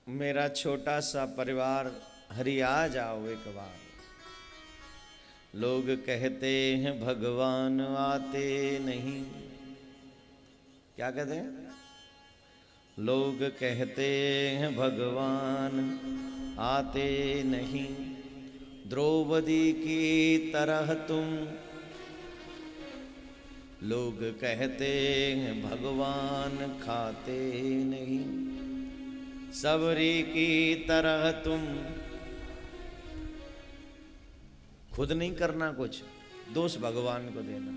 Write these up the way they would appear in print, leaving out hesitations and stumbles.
मेरा छोटा सा परिवार, हरि आ जाओ एक बार। लोग कहते हैं भगवान आते नहीं। क्या कहते हैं? लोग कहते हैं भगवान आते नहीं। द्रौपदी की तरह तुम, लोग कहते हैं भगवान खाते नहीं। सबरी की तरह तुम, खुद नहीं करना कुछ, दोष भगवान को देना।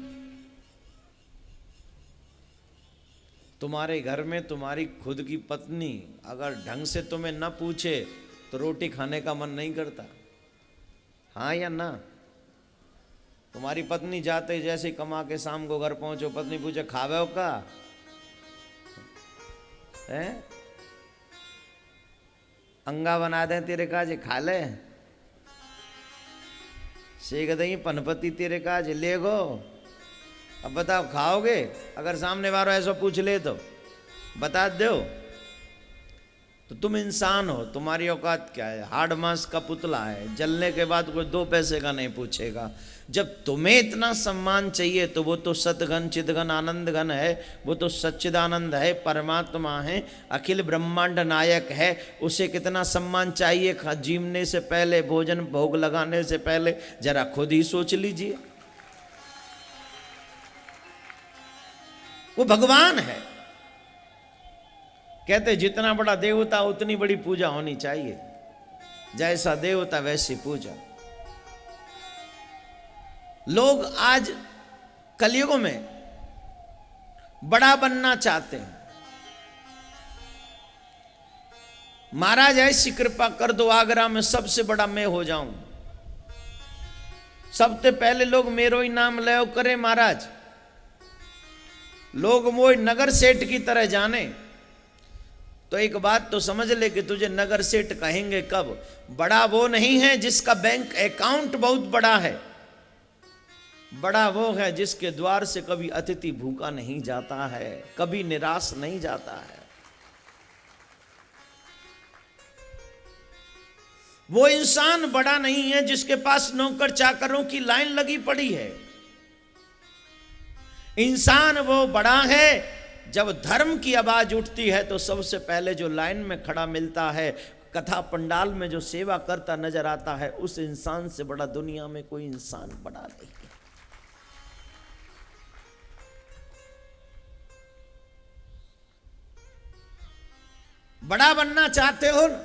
तुम्हारे घर में तुम्हारी खुद की पत्नी अगर ढंग से तुम्हें न पूछे तो रोटी खाने का मन नहीं करता, हाँ या ना? तुम्हारी पत्नी जाते जैसे कमा के शाम को घर पहुंचो, पत्नी पूछे खावे हो का है? अंगा बना दे तेरे काज खा ले, सेक दही पनपति तेरे काज ले गो। अब बताओ खाओगे? अगर सामने वाला ऐसा पूछ ले तो बता दो। तो तुम इंसान हो, तुम्हारी औकात क्या है? हार्ड मांस का पुतला है, जलने के बाद कोई 2 पैसे का नहीं पूछेगा। जब तुम्हें इतना सम्मान चाहिए तो वो तो सतघन चिदघन आनंद घन है, वो तो सच्चिदानंद है, परमात्मा है, अखिल ब्रह्मांड नायक है। उसे कितना सम्मान चाहिए जीवने से पहले, भोजन भोग लगाने से पहले? जरा खुद ही सोच लीजिए। वो भगवान है। कहते जितना बड़ा देवता उतनी बड़ी पूजा होनी चाहिए, जैसा देवता वैसी पूजा। लोग आज कलयुग में बड़ा बनना चाहते हैं। महाराज ऐसी कृपा कर दो आगरा में सबसे बड़ा मैं हो जाऊं, सबसे पहले लोग मेरो ही नाम ले करे महाराज, लोग मोह नगर सेठ की तरह जाने। तो एक बात तो समझ ले कि तुझे नगर सेठ कहेंगे कब? बड़ा वो नहीं है जिसका बैंक अकाउंट बहुत बड़ा है, बड़ा वो है जिसके द्वार से कभी अतिथि भूखा नहीं जाता है, कभी निराश नहीं जाता है। वो इंसान बड़ा नहीं है जिसके पास नौकर चाकरों की लाइन लगी पड़ी है। इंसान वो बड़ा है जब धर्म की आवाज उठती है तो सबसे पहले जो लाइन में खड़ा मिलता है, कथा पंडाल में जो सेवा करता नजर आता है, उस इंसान से बड़ा दुनिया में कोई इंसान बड़ा नहीं है। बड़ा बनना चाहते हो ना?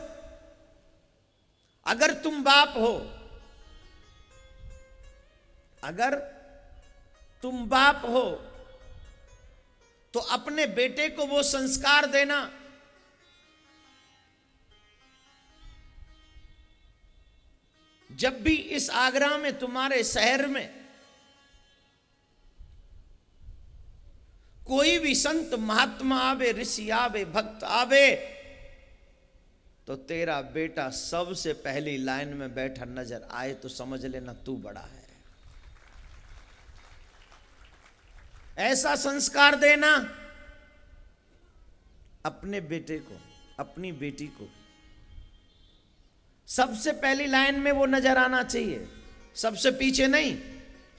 अगर तुम बाप हो, अगर तुम बाप हो तो अपने बेटे को वो संस्कार देना। जब भी इस आगरा में, तुम्हारे शहर में कोई भी संत महात्मा आवे, ऋषि आवे, भक्त आवे, तो तेरा बेटा सबसे पहली लाइन में बैठा नजर आए तो समझ लेना तू बड़ा है। ऐसा संस्कार देना अपने बेटे को, अपनी बेटी को। सबसे पहली लाइन में वो नजर आना चाहिए, सबसे पीछे नहीं,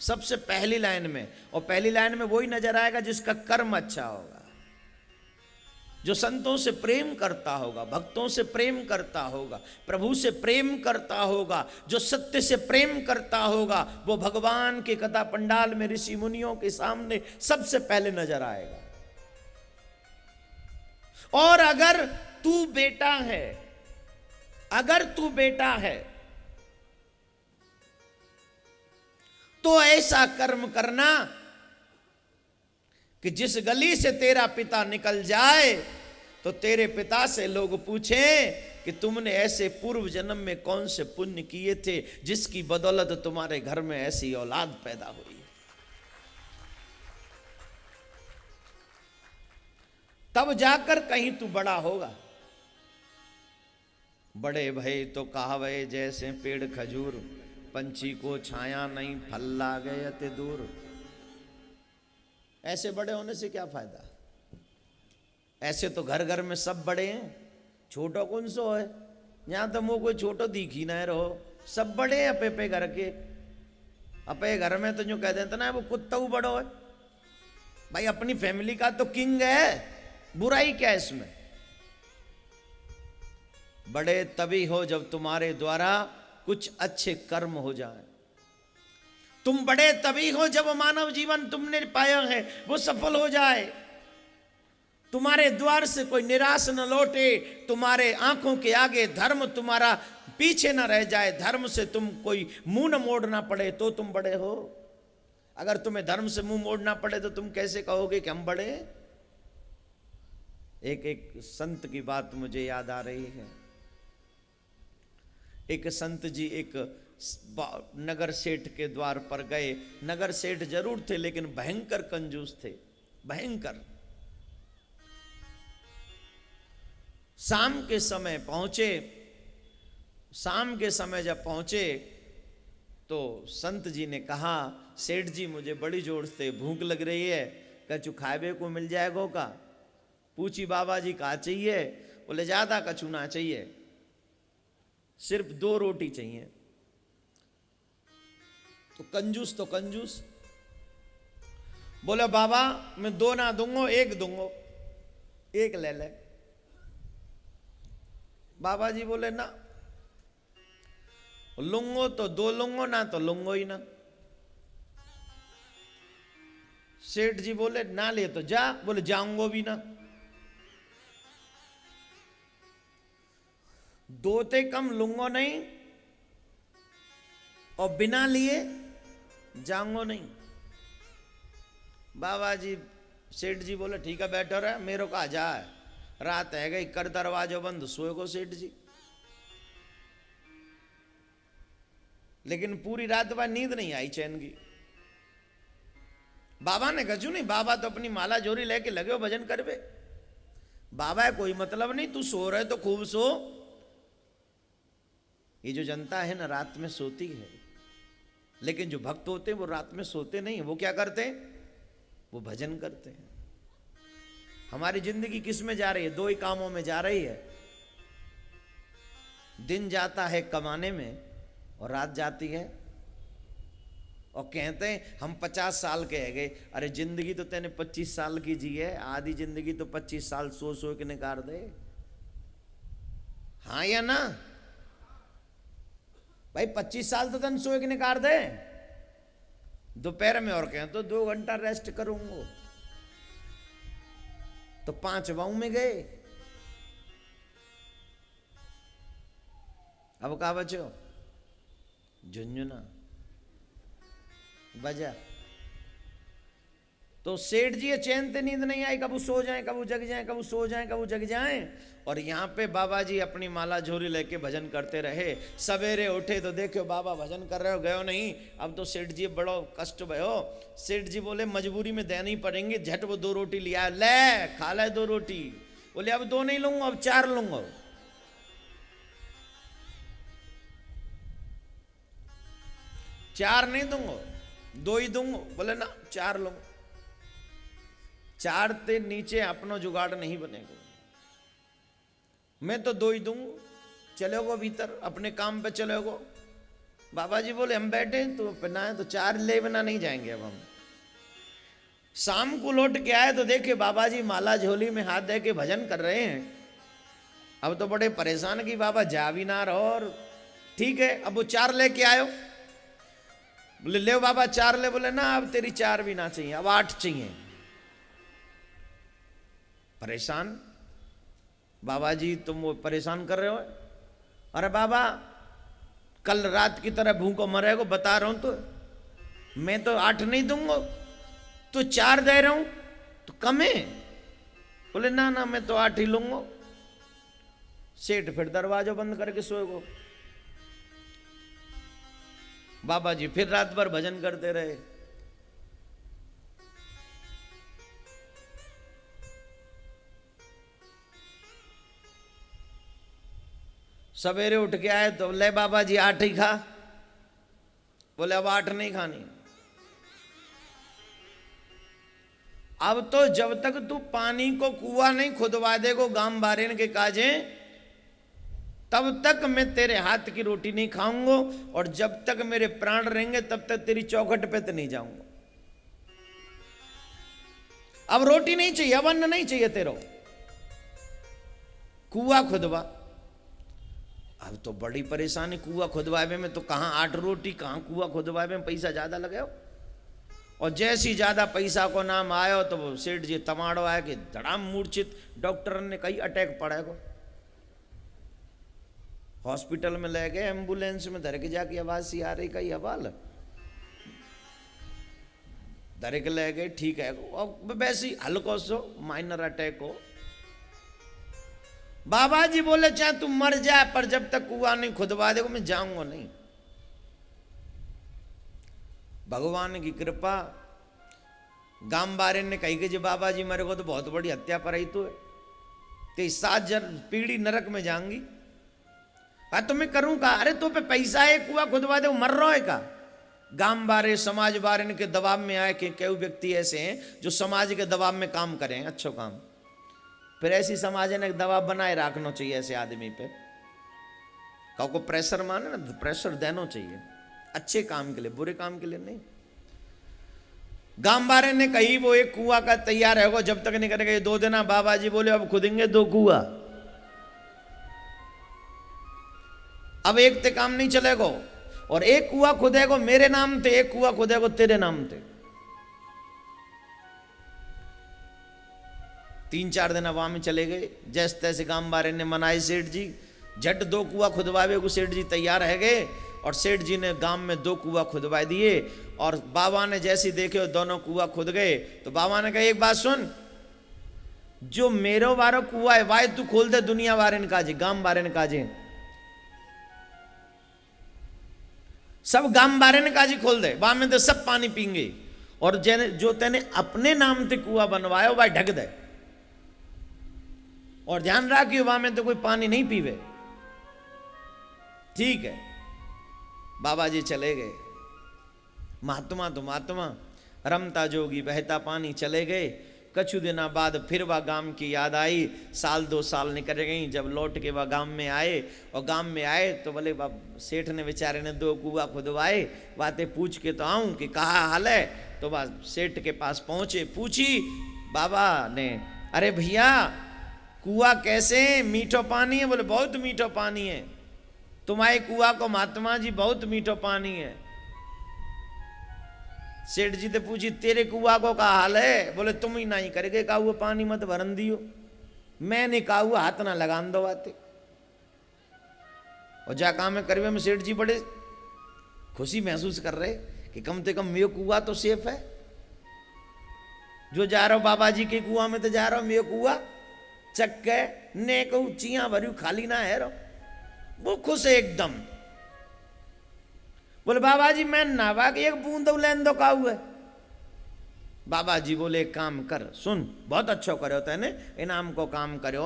सबसे पहली लाइन में। और पहली लाइन में वही नजर आएगा जिसका कर्म अच्छा होगा, जो संतों से प्रेम करता होगा, भक्तों से प्रेम करता होगा, प्रभु से प्रेम करता होगा, जो सत्य से प्रेम करता होगा, वो भगवान के कथा पंडाल में ऋषि मुनियों के सामने सबसे पहले नजर आएगा। और अगर तू बेटा है, अगर तू बेटा है तो ऐसा कर्म करना कि जिस गली से तेरा पिता निकल जाए तो तेरे पिता से लोग पूछें कि तुमने ऐसे पूर्व जन्म में कौन से पुण्य किए थे जिसकी बदौलत तुम्हारे घर में ऐसी औलाद पैदा हुई। तब जाकर कहीं तू बड़ा होगा। बड़े भय तो कहावे जैसे पेड़ खजूर, पंछी को छाया नहीं फल लागे अति दूर। ऐसे बड़े होने से क्या फायदा? ऐसे तो घर घर में सब बड़े हैं, छोटो कौन सो है, यहाँ तो मुँह कोई छोटो दिखी ना रहो, सब बड़े हैं अपे पे घर के। अपे घर में तो जो कह देते ना वो कुत्ता बड़ो है। भाई अपनी फैमिली का तो किंग है, बुराई क्या है इसमें। बड़े तभी हो जब तुम्हारे द्वारा कुछ अच्छे कर्म हो जाए। तुम बड़े तभी हो जब मानव जीवन तुमने पाया है वो सफल हो जाए। तुम्हारे द्वार से कोई निराश न लौटे, तुम्हारे आंखों के आगे धर्म तुम्हारा पीछे न रह जाए, धर्म से तुम कोई मुंह न मोड़ना पड़े तो तुम बड़े हो। अगर तुम्हें धर्म से मुंह मोड़ना पड़े तो तुम कैसे कहोगे कि हम बड़े। एक संत की बात मुझे याद आ रही है। एक संत जी एक नगर सेठ के द्वार पर गए। नगर सेठ जरूर थे लेकिन भयंकर कंजूस थे, भयंकर। शाम के समय पहुंचे। शाम के समय जब पहुंचे तो संत जी ने कहा, सेठ जी मुझे बड़ी जोर से भूख लग रही है, कछु खावे को मिल जाएगा का। पूछी बाबा जी का चाहिए, बोले ज्यादा कछु ना चाहिए, सिर्फ 2 रोटी चाहिए। तो कंजूस बोले बाबा मैं 2 ना दूंगा, 1 दूंगा, 1 ले ले। बाबा जी बोले ना, लूंगो तो 2 लूंगो, ना तो लूंगो ही ना। सेठ जी बोले ना ले तो जा, बोले जाऊंगो भी ना। 2 ते कम लूंगो नहीं और बिना लिए जाऊंगो नहीं। बाबा जी सेठ जी बोले ठीक है बैठो रहे, मेरे को आ जाए, रात है गई, कर दरवाजो बंद, सोए को सेठ जी। लेकिन पूरी रात बाद नींद नहीं आई चैन की। बाबा ने कछु नहीं, बाबा तो अपनी माला जोरी लेके लगे हो भजन करवे। बाबा है कोई मतलब नहीं, तू सो रहे तो खूब सो। ये जो जनता है ना रात में सोती है, लेकिन जो भक्त होते हैं वो रात में सोते नहीं। वो क्या करते हैं, वो भजन करते हैं। हमारी जिंदगी किस में जा रही है, 2 ही कामों में जा रही है। दिन जाता है कमाने में और रात जाती है। और कहते हैं हम 50 साल के है गए। अरे जिंदगी तो तेने 25 साल की जी है, आधी जिंदगी तो 25 साल सो के निकाल दे। हाँ या ना भाई, 25 साल तो तन सोए के निकाल दे। दोपहर में और कहें तो 2 घंटा रेस्ट करूंगा तो 5 वाऊ में गए। अब कहा बचो, झुंझुना बजा। तो सेठ जी ये चैन से नींद नहीं आई, कबू सो जाएं कबू जग जाएं, कबू सो जाएं कबू जग जाएं। और यहाँ पे बाबा जी अपनी माला झोरी लेके भजन करते रहे। सवेरे उठे तो देखो बाबा भजन कर रहे हो, गयो नहीं। अब तो सेठ जी बड़ो कष्ट भयो। सेठ जी बोले मजबूरी में देनी पड़ेंगे, झट वो 2 रोटी लिया, ले खा ले 2 रोटी। बोले अब 2 नहीं लूंगा, अब 4 लूंगा। 4 नहीं दूंगा, 2 ही दूंगा। बोले ना 4 लूंगा। 4 ते नीचे अपनो जुगाड़ नहीं बनेगा। मैं तो 2 ही दूंगा, चलोगो भीतर अपने काम पे चलोगो। बाबा जी बोले हम बैठे तो बिना तो 4 ले बिना नहीं जाएंगे। अब हम शाम को लौट के आए तो देखे बाबा जी माला झोली में हाथ दे के भजन कर रहे हैं। अब तो बड़े परेशान की बाबा जा भी ना रहो। और ठीक है अब वो 4 लेके आयो। बोले ले बाबा 4 ले। बोले ना अब तेरी 4 भी ना चाहिए, अब 8 चाहिए। परेशान बाबा जी, तुम वो परेशान कर रहे हो। अरे बाबा कल रात की तरह भूखो मरेगो, बता रहा हूं। तो मैं तो 8 नहीं दूंगा, तो 4 दे रहा हूं तो कम है। बोले ना ना मैं तो 8 ही लूंगा। सेठ फिर दरवाजा बंद करके सोएगो। बाबा जी फिर रात भर भजन करते रहे। सवेरे उठ के आए तो ले बाबा जी 8 ही खा। बोले अब 8 नहीं खानी। अब तो जब तक तू पानी को कुआं नहीं खुदवा देगो गांव बारेन के काजे, तब तक मैं तेरे हाथ की रोटी नहीं खाऊंगा, और जब तक मेरे प्राण रहेंगे तब तक तेरी चौखट पे तो नहीं जाऊंगा। अब रोटी नहीं चाहिए, अब अन्न नहीं चाहिए तेरो, कुआ खुदवा। अब तो बड़ी परेशानी, कुआ खुदवाए में तो कहां 8 रोटी, कहां कुआ खुदवाए में पैसा ज्यादा लगे हो। और जैसी ज्यादा पैसा को नाम आयो तो वो सेठ जी तमाड़ो आया कि धड़ाम मूर्छित, डॉक्टर ने कही अटैक पड़ेगा। हॉस्पिटल में ले गए, एम्बुलेंस में धर के जाके आवाज सी आ रही, कही हवाल धर के ले गए, ठीक है, और वैसी हल्को सो माइनर अटैक हो। बाबा जी बोले चाहे तू मर जाए पर जब तक कुआं नहीं खुदवा देगा मैं जाऊंगा नहीं। भगवान की कृपा, गांव बारे ने कही कि जी बाबा जी मेरे को तो बहुत बड़ी हत्या पर आई तो 7 पीढ़ी नरक में जाऊंगी। तो मैं करूं का? अरे तो पे पैसा है, कुआं खुदवा दे, मर रहा है का? गांव बारे समाज बारे के दबाव में आए कि कई व्यक्ति ऐसे हैं जो समाज के दबाव में काम करें अच्छो काम, फिर ऐसी समाज ने दबाव बनाए रखना चाहिए ऐसे आदमी पे। को प्रेशर माने ना, प्रेशर देना चाहिए अच्छे काम के लिए, बुरे काम के लिए नहीं। गांव बारे ने कही वो एक कुआं का तैयार है, जब तक नहीं करेगा 2 दिन। बाबा जी बोले अब खुदेंगे 2 कुआं, अब एक ते काम नहीं चलेगा, और एक कुआं खुदेगो मेरे नाम थे, एक कुआं खुदेगो तेरे नाम थे। 3-4 दिन वहां में चले गए, जैसे तैसे गांव बारे ने मनाए सेठ जी, झट 2 कुआं खुदवावे को सेठ जी तैयार है गए, और सेठ जी ने गांव में 2 कुआं खुदवा दिए। और बाबा ने जैसी देखे दोनों कुआं खुद गए, तो बाबा ने कहा एक बात सुन, जो मेरो वारो कुआं है वाय तू खोल दे, दुनिया वारे ने काजे, गांव बारे ने काजे, सब गांव बारे ने काजी खोल दे, वहां में तो सब पानी पीएंगे। और जो तेने अपने नाम से कुआं बनवाया वह ढक दे, और ध्यान रखियो वहां में तो कोई पानी नहीं पीवे। ठीक है, बाबा जी चले गए। महात्मा तो महात्मा, रमता जोगी बहता पानी चले गए। कछु दिना बाद फिर वह गांव की याद आई, 1-2 साल निकल गई। जब लौट के वह गांव में आए, और गांव में आए तो बोले सेठ ने बेचारे ने 2 कुआं खुदवाए, बातें पूछ के तो आऊं कि कहा हाल है। तो वह सेठ के पास पहुंचे, पूछी बाबा ने, अरे भैया कुआं कैसे, मीठो पानी है? बोले बहुत मीठो पानी है। तुम्हारे कुआं को महात्मा जी बहुत मीठो पानी है। सेठ जी ने पूछी तेरे कुआं को का हाल है? बोले तुम ही नहीं करेगे, कहा हुआ पानी मत भरन दियो, मैंने कहा हुआ हाथ ना लगान दो बातें। और जा काम में करवे में सेठ जी बड़े खुशी महसूस कर रहे कि कम से कम मेरे कुआं तो सेफ है। जो जा रहा हो बाबा जी के कुआं में तो जा रहा हो, मेरे कुआं चक्के ने कहूँ चिया भरी खाली ना है रो, वो खुश है एकदम। बोले बाबा जी मैं नावा के 1 बूंद लेन दो का हुआ। बाबा जी बोले एक काम कर, सुन बहुत अच्छा करो तेने, इनाम को काम करो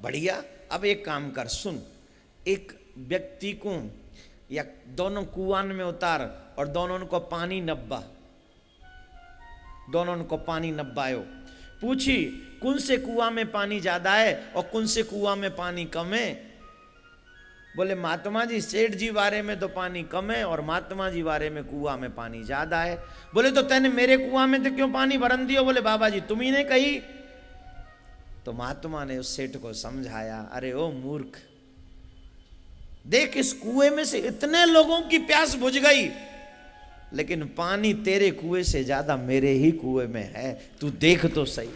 बढ़िया। अब एक काम कर, सुन, एक व्यक्ति को या दोनों कुआं में उतार और दोनों को पानी नब्बा, दोनों को पानी नब्बायो। पूछी कौन से कुआं में पानी ज्यादा है और कौन से कुआं में पानी कम है? बोले महात्मा जी सेठ जी बारे में तो पानी कम है और महात्मा जी बारे में कुआं में पानी ज्यादा है। बोले तो तैने मेरे कुआं में तो क्यों पानी भरन दियो? बोले बाबा जी तुम ही ने कही। तो महात्मा ने उस सेठ को समझाया, अरे ओ मूर्ख, देख इस कुएं में से इतने लोगों की प्यास बुझ गई, लेकिन पानी तेरे कुएं से ज्यादा मेरे ही कुएं में है, तू देख तो सही।